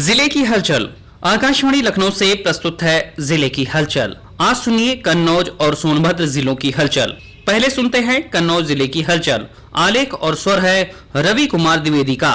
जिले की हलचल। आकाशवाणी लखनऊ से प्रस्तुत है जिले की हलचल। आज सुनिए कन्नौज और सोनभद्र जिलों की हलचल। पहले सुनते हैं कन्नौज जिले की हलचल। आलेख और स्वर है रवि कुमार द्विवेदी का।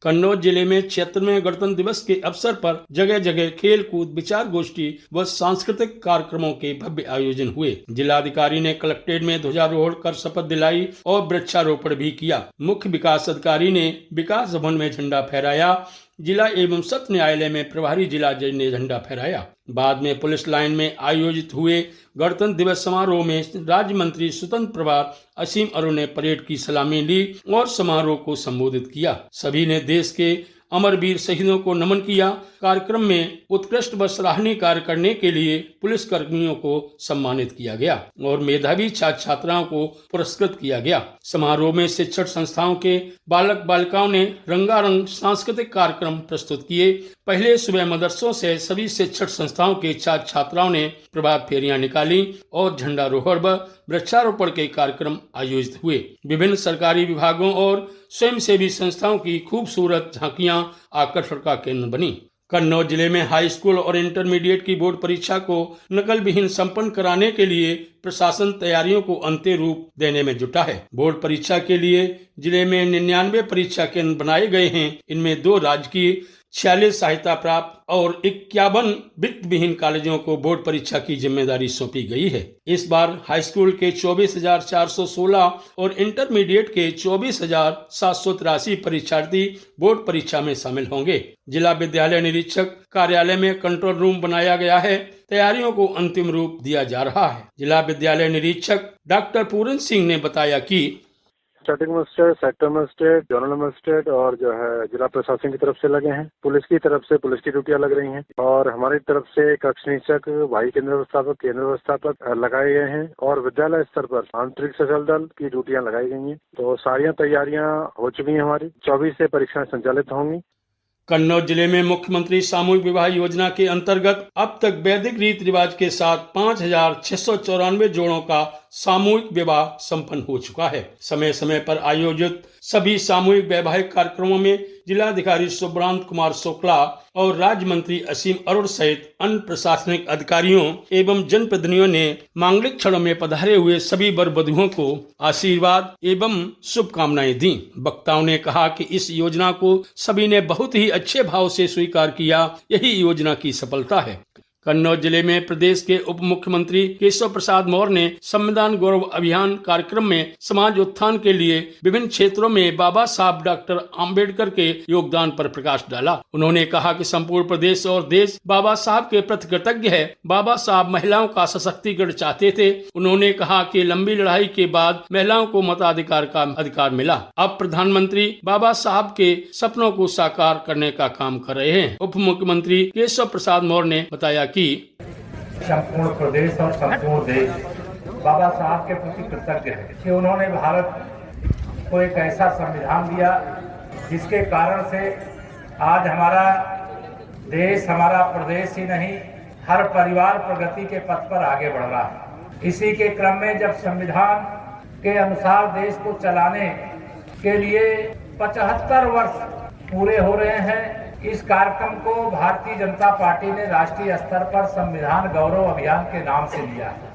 कन्नौज जिले में 76वें गणतंत्र दिवस के अवसर पर जगह जगह खेल कूद, विचार गोष्ठी व सांस्कृतिक कार्यक्रमों के भव्य आयोजन हुए। जिलाधिकारी ने कलेक्ट्रेट में ध्वजारोहण कर शपथ दिलाई और वृक्षारोपण भी किया। मुख्य विकास अधिकारी ने विकास भवन में झंडा फहराया। जिला एवं सत्र न्यायालय में प्रभारी जिला जज ने झंडा फहराया। बाद में पुलिस लाइन में आयोजित हुए गणतंत्र दिवस समारोह में राज्य मंत्री स्वतंत्र प्रभार असीम अरुण ने परेड की सलामी ली और समारोह को संबोधित किया। सभी ने देश के अमरवीर शहीदों को नमन किया। कार्यक्रम में उत्कृष्ट व सराहनीय कार्य करने के लिए पुलिस कर्मियों को सम्मानित किया गया और मेधावी छात्र छात्राओं को पुरस्कृत किया गया। समारोह में शिक्षण संस्थाओं के बालक बालिकाओं ने रंगारंग सांस्कृतिक कार्यक्रम प्रस्तुत किए। पहले सुबह मदरसों से सभी शिक्षण संस्थाओं के छात्र छात्राओं ने प्रभात फेरियां निकाली और झंडारोहण व वृक्षारोपण के कार्यक्रम आयोजित हुए। विभिन्न सरकारी विभागों और स्वयंसेवी संस्थाओं की खूबसूरत झांकियां आकर्षण का केंद्र बनी। कन्नौज जिले में हाई स्कूल और इंटरमीडिएट की बोर्ड परीक्षा को नकल विहीन संपन्न कराने के लिए प्रशासन तैयारियों को अंतिम रूप देने में जुटा है। बोर्ड परीक्षा के लिए जिले में 99 परीक्षा केंद्र बनाए गए हैं। इनमें 2 राजकीय, 46 सहायता प्राप्त और 51 वित्त विहीन कॉलेजों को बोर्ड परीक्षा की जिम्मेदारी सौंपी गई है। इस बार हाई स्कूल के 24,416 और इंटरमीडिएट के 24,783 परीक्षार्थी बोर्ड परीक्षा में शामिल होंगे। जिला विद्यालय निरीक्षक कार्यालय में कंट्रोल रूम बनाया गया है। तैयारियों को अंतिम रूप दिया जा रहा है। जिला विद्यालय निरीक्षक डॉक्टर पूरन सिंह ने बताया कि starting magistrate, sector magistrate, zonal magistrate और जो है जिला प्रशासन की तरफ से लगे हैं। पुलिस की तरफ से पुलिस की ड्यूटियां लग रही हैं और हमारी तरफ से कक्ष निरीक्षक, भाई केंद्र व्यवस्थापक, केंद्र व्यवस्थापक लगाए गए हैं और विद्यालय स्तर पर आंतरिक सशल दल की ड्यूटियां लगाई गई हैं। तो सारी तैयारियां हो चुकी हैं। हमारी 24 से परीक्षाएं संचालित होंगी। कन्नौज जिले में मुख्यमंत्री सामूहिक विवाह योजना के अंतर्गत अब तक वैदिक रीति रिवाज के साथ 5,694 जोड़ों का सामूहिक विवाह संपन्न हो चुका है। समय समय पर आयोजित सभी सामूहिक वैवाहिक कार्यक्रमों में जिलाधिकारी सुब्रांत कुमार शुक्ला और राज्य मंत्री असीम अरुण सहित अन्य प्रशासनिक अधिकारियों एवं जनप्रतिनिधियों ने मांगलिक क्षणों में पधारे हुए सभी वर वधुओं को आशीर्वाद एवं शुभकामनाएं दी। वक्ताओं ने कहा कि इस योजना को सभी ने बहुत ही अच्छे भाव से स्वीकार किया। यही योजना की सफलता है। कन्नौज जिले में प्रदेश के उप मुख्यमंत्री केशव प्रसाद मौर्य ने संविधान गौरव अभियान कार्यक्रम में समाज उत्थान के लिए विभिन्न क्षेत्रों में बाबा साहब डॉक्टर आम्बेडकर के योगदान पर प्रकाश डाला। उन्होंने कहा कि संपूर्ण प्रदेश और देश बाबा साहब के प्रति कृतज्ञ है। बाबा साहब महिलाओं का सशक्तिकरण चाहते थे। उन्होंने कहा कि लंबी लड़ाई के बाद महिलाओं को मताधिकार का अधिकार मिला। अब प्रधानमंत्री बाबा साहब के सपनों को साकार करने का काम कर रहे हैं। उप मुख्यमंत्री केशव प्रसाद मौर्य ने बताया कि संपूर्ण प्रदेश और संपूर्ण देश बाबा साहब के प्रति कृतज्ञ है कि उन्होंने भारत को एक ऐसा संविधान दिया जिसके कारण से आज हमारा देश, हमारा प्रदेश ही नहीं, हर परिवार प्रगति के पथ पर आगे बढ़ रहा है। इसी के क्रम में जब संविधान के अनुसार देश को चलाने के लिए 75 वर्ष पूरे हो रहे हैं, इस कार्यक्रम को भारतीय जनता पार्टी ने राष्ट्रीय स्तर पर संविधान गौरव अभियान के नाम से लिया है।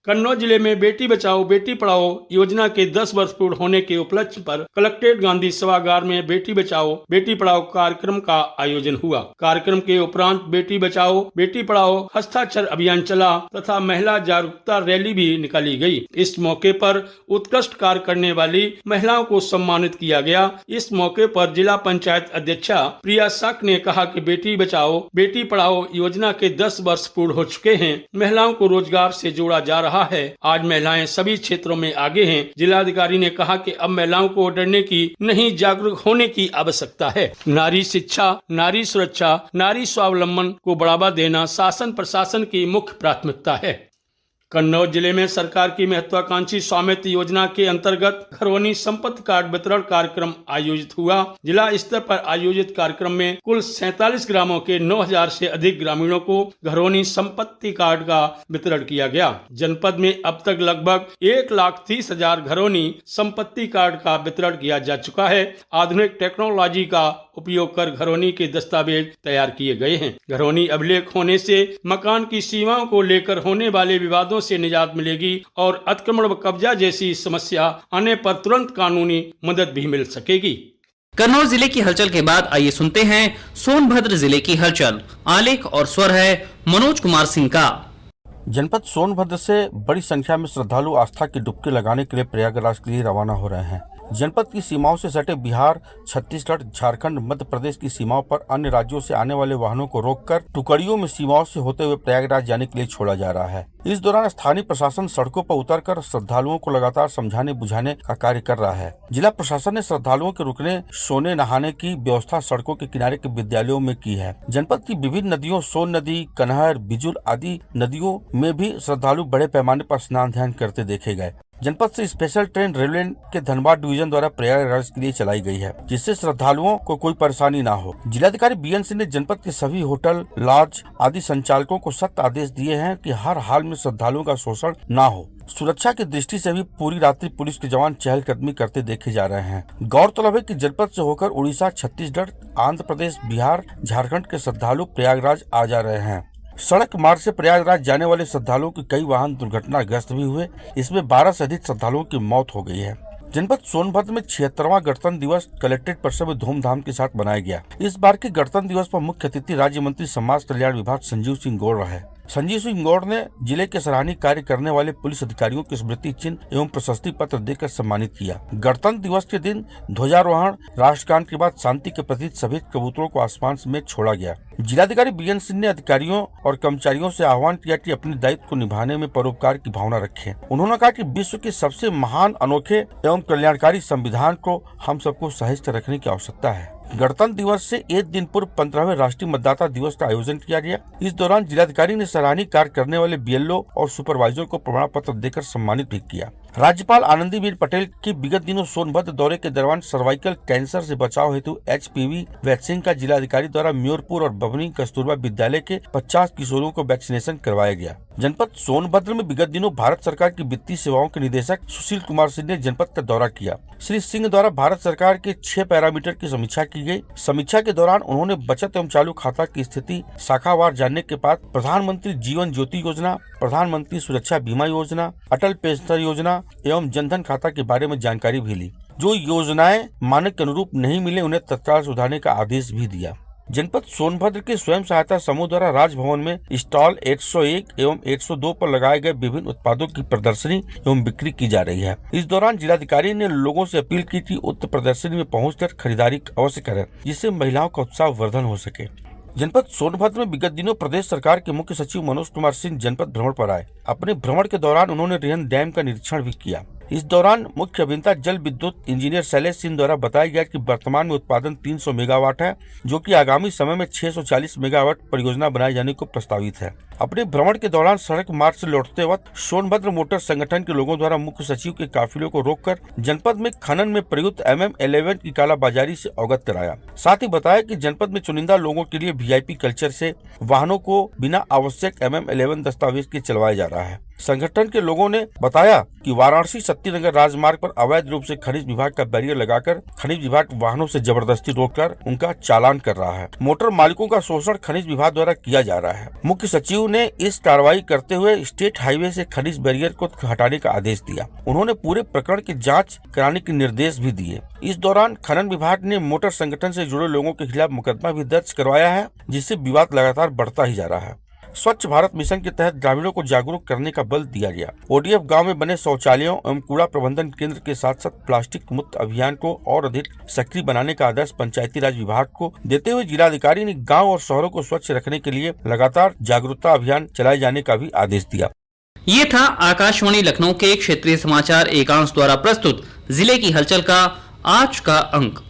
कन्नौज जिले में बेटी बचाओ बेटी पढ़ाओ योजना के 10 वर्ष पूर्ण होने के उपलक्ष्य पर कलेक्ट्रेट गांधी सभागार में बेटी बचाओ बेटी पढ़ाओ कार्यक्रम का आयोजन हुआ। कार्यक्रम के उपरांत बेटी बचाओ बेटी पढ़ाओ हस्ताक्षर अभियान चला तथा महिला जागरूकता रैली भी निकाली गई। इस मौके पर उत्कृष्ट कार्य करने वाली महिलाओं को सम्मानित किया गया। इस मौके पर जिला पंचायत अध्यक्षा प्रिया साक ने कहा कि बेटी बचाओ बेटी पढ़ाओ योजना के 10 वर्ष पूर्ण हो चुके हैं। महिलाओं को रोजगार से जोड़ा जा रहा है। आज महिलाएं सभी क्षेत्रों में आगे हैं। जिलाधिकारी ने कहा कि अब महिलाओं को डरने की नहीं, जागरूक होने की आवश्यकता है। नारी शिक्षा, नारी सुरक्षा, नारी स्वावलंबन को बढ़ावा देना शासन प्रशासन की मुख्य प्राथमिकता है। कन्नौज जिले में सरकार की महत्वाकांक्षी स्वामित्व योजना के अंतर्गत घरौनी संपत्ति कार्ड वितरण कार्यक्रम आयोजित हुआ। जिला स्तर पर आयोजित कार्यक्रम में कुल 47 ग्रामों के 9000 से अधिक ग्रामीणों को घरौनी संपत्ति कार्ड का वितरण किया गया। जनपद में अब तक लगभग 1,30,000 घरौनी संपत्ति कार्ड का वितरण किया जा चुका है। आधुनिक टेक्नोलॉजी का उपयोग कर घरौनी के दस्तावेज तैयार किए गए हैं। घरौनी अभिलेख होने से मकान की सीमाओं को लेकर होने वाले विवादों से निजात मिलेगी और अतिक्रमण व कब्जा जैसी समस्या आने पर तुरंत कानूनी मदद भी मिल सकेगी। कन्नौज जिले की हलचल के बाद आइए सुनते हैं सोनभद्र जिले की हलचल। आलेख और स्वर है मनोज कुमार सिंह का। जनपद सोनभद्र से बड़ी संख्या में श्रद्धालु आस्था की डुबकी लगाने के लिए प्रयागराज के लिए रवाना हो रहे हैं। जनपद की सीमाओं से सटे बिहार, छत्तीसगढ़, झारखंड, मध्य प्रदेश की सीमाओं पर अन्य राज्यों से आने वाले वाहनों को रोककर टुकड़ियों में सीमाओं से होते हुए प्रयागराज जाने के लिए छोड़ा जा रहा है। इस दौरान स्थानीय प्रशासन सड़कों पर उतरकर श्रद्धालुओं को लगातार समझाने बुझाने का कार्य कर रहा है। जिला प्रशासन ने श्रद्धालुओं के रुकने, सोने, नहाने की व्यवस्था सड़कों के किनारे के विद्यालयों में की है। जनपद की विभिन्न नदियों, सोन नदी, कन्हर, बिजुल आदि नदियों में भी श्रद्धालु बड़े पैमाने पर स्नान ध्यान करते देखे गए। जनपद से स्पेशल ट्रेन रेलवे के धनबाद डिवीजन द्वारा प्रयागराज के लिए चलाई गई है, जिससे श्रद्धालुओं को कोई परेशानी न हो। जिलाधिकारी बीएन सिंह ने जनपद के सभी होटल, लॉज आदि संचालकों को सख्त आदेश दिए हैं कि हर हाल में श्रद्धालुओं का शोषण न हो। सुरक्षा की दृष्टि से भी पूरी रात्रि पुलिस के जवान चहलकदमी करते देखे जा रहे हैं। गौरतलब है कि जनपद से होकर उड़ीसा, छत्तीसगढ़, आंध्र प्रदेश, बिहार, झारखंड के श्रद्धालु प्रयागराज आ जा रहे हैं। सड़क मार्ग से प्रयागराज जाने वाले श्रद्धालुओं के कई वाहन दुर्घटनाग्रस्त भी हुए। इसमें 12 से अधिक श्रद्धालुओं की मौत हो गई है। जनपद सोनभद्र में 76वां गणतंत्र दिवस कलेक्ट्रेट परिसर में धूमधाम के साथ मनाया गया। इस बार के गणतंत्र दिवस पर मुख्य अतिथि राज्य मंत्री समाज कल्याण विभाग संजीव सिंह गौड़ रहे। संजीव सिंह गौड़ ने जिले के सराहनीय कार्य करने वाले पुलिस अधिकारियों को स्मृति चिन्ह एवं प्रशस्ति पत्र देकर सम्मानित किया। गणतंत्र दिवस के दिन ध्वजारोहण, राष्ट्रगान के बाद शांति के प्रतीक सफेद कबूतरों को आसमान में छोड़ा गया। जिलाधिकारी बीएन सिंह ने अधिकारियों और कर्मचारियों से आह्वान किया कि अपने दायित्व को निभाने में परोपकार की भावना रखें। उन्होंने कहा कि विश्व के सबसे महान, अनोखे एवं कल्याणकारी संविधान को हम सबको सहेज रखने की आवश्यकता है। गणतंत्र दिवस से एक दिन पूर्व 15वें राष्ट्रीय मतदाता दिवस का आयोजन किया गया। इस दौरान जिलाधिकारी ने सराहनीय कार्य करने वाले बीएलओ और सुपरवाइजर को प्रमाण पत्र देकर सम्मानित भी किया। राज्यपाल आनंदीबेन पटेल की विगत दिनों सोनभद्र दौरे के दौरान सर्वाइकल कैंसर से बचाव हेतु HPV वैक्सीन का जिलाधिकारी द्वारा म्योरपुर और बभनी कस्तूरबा विद्यालय के 50 किशोरों को वैक्सीनेशन करवाया गया। जनपद सोनभद्र में विगत दिनों भारत सरकार की वित्तीय सेवाओं के निदेशक सुशील कुमार सिंह ने जनपद का दौरा किया। श्री सिंह द्वारा भारत सरकार के 6 पैरामीटर की समीक्षा की गई। समीक्षा के दौरान उन्होंने बचत एवं चालू खाता की स्थिति शाखावार जानने के बाद प्रधानमंत्री जीवन ज्योति योजना, प्रधानमंत्री सुरक्षा बीमा योजना, अटल पेंशन योजना एवं जनधन खाता के बारे में जानकारी भी ली। जो योजनाएं मानक के अनुरूप नहीं मिले उन्हें तत्काल सुधारने का आदेश भी दिया। जनपद सोनभद्र के स्वयं सहायता समूह द्वारा राजभवन में स्टॉल 101 एवं 102 पर लगाए गए विभिन्न उत्पादों की प्रदर्शनी एवं बिक्री की जा रही है। इस दौरान जिलाधिकारी ने लोगों से अपील की कि उक्त प्रदर्शनी में पहुंचकर खरीदारी अवश्य करें, जिससे महिलाओं का उत्साह वर्धन हो सके। जनपद सोनभद्र में विगत दिनों प्रदेश सरकार के मुख्य सचिव मनोज कुमार सिंह जनपद भ्रमण पर आए। अपने भ्रमण के दौरान उन्होंने रिहन डैम का निरीक्षण भी किया। इस दौरान मुख्य अभियंता जल विद्युत इंजीनियर शैलेश सिंह द्वारा बताया गया कि वर्तमान में उत्पादन 300 मेगावाट है, जो कि आगामी समय में 640 मेगावाट परियोजना बनाए जाने को प्रस्तावित है। अपने भ्रमण के दौरान सड़क मार्ग से लौटते वक्त सोनभद्र मोटर संगठन के लोगों द्वारा मुख्य सचिव के काफिलों को रोककर जनपद में खनन में प्रयुक्त MM11 की कालाबाजारी से अवगत कराया। साथ ही बताया कि जनपद में चुनिंदा लोगों के लिए VIP कल्चर से वाहनों को बिना आवश्यक MM11 दस्तावेज के चलवाया जा रहा है। संगठन के लोगों ने बताया कि वाराणसी शक्तिनगर राजमार्ग पर अवैध रूप से खनिज विभाग का बैरियर लगाकर खनिज विभाग वाहनों से जबरदस्ती रोककर उनका चालान कर रहा है। मोटर मालिकों का शोषण खनिज विभाग द्वारा किया जा रहा है। मुख्य सचिव ने इस कार्रवाई करते हुए स्टेट हाईवे से खनिज बैरियर को हटाने का आदेश दिया। उन्होंने पूरे प्रकरण की जाँच कराने के निर्देश भी दिए। इस दौरान खनन विभाग ने मोटर संगठन से जुड़े लोगों के खिलाफ मुकदमा भी दर्ज करवाया है, जिससे विवाद लगातार बढ़ता ही जा रहा है। स्वच्छ भारत मिशन के तहत ग्रामीणों को जागरूक करने का बल दिया गया। ODF गांव में बने शौचालयों एवं कूड़ा प्रबंधन केंद्र के साथ साथ प्लास्टिक मुक्त अभियान को और अधिक सक्रिय बनाने का आदेश पंचायती राज विभाग को देते हुए जिलाधिकारी ने गांव और शहरों को स्वच्छ रखने के लिए लगातार जागरूकता अभियान चलाए जाने का भी आदेश दिया। ये था आकाशवाणी लखनऊ के क्षेत्रीय समाचार एकांश द्वारा प्रस्तुत जिले की हलचल का आज का अंक।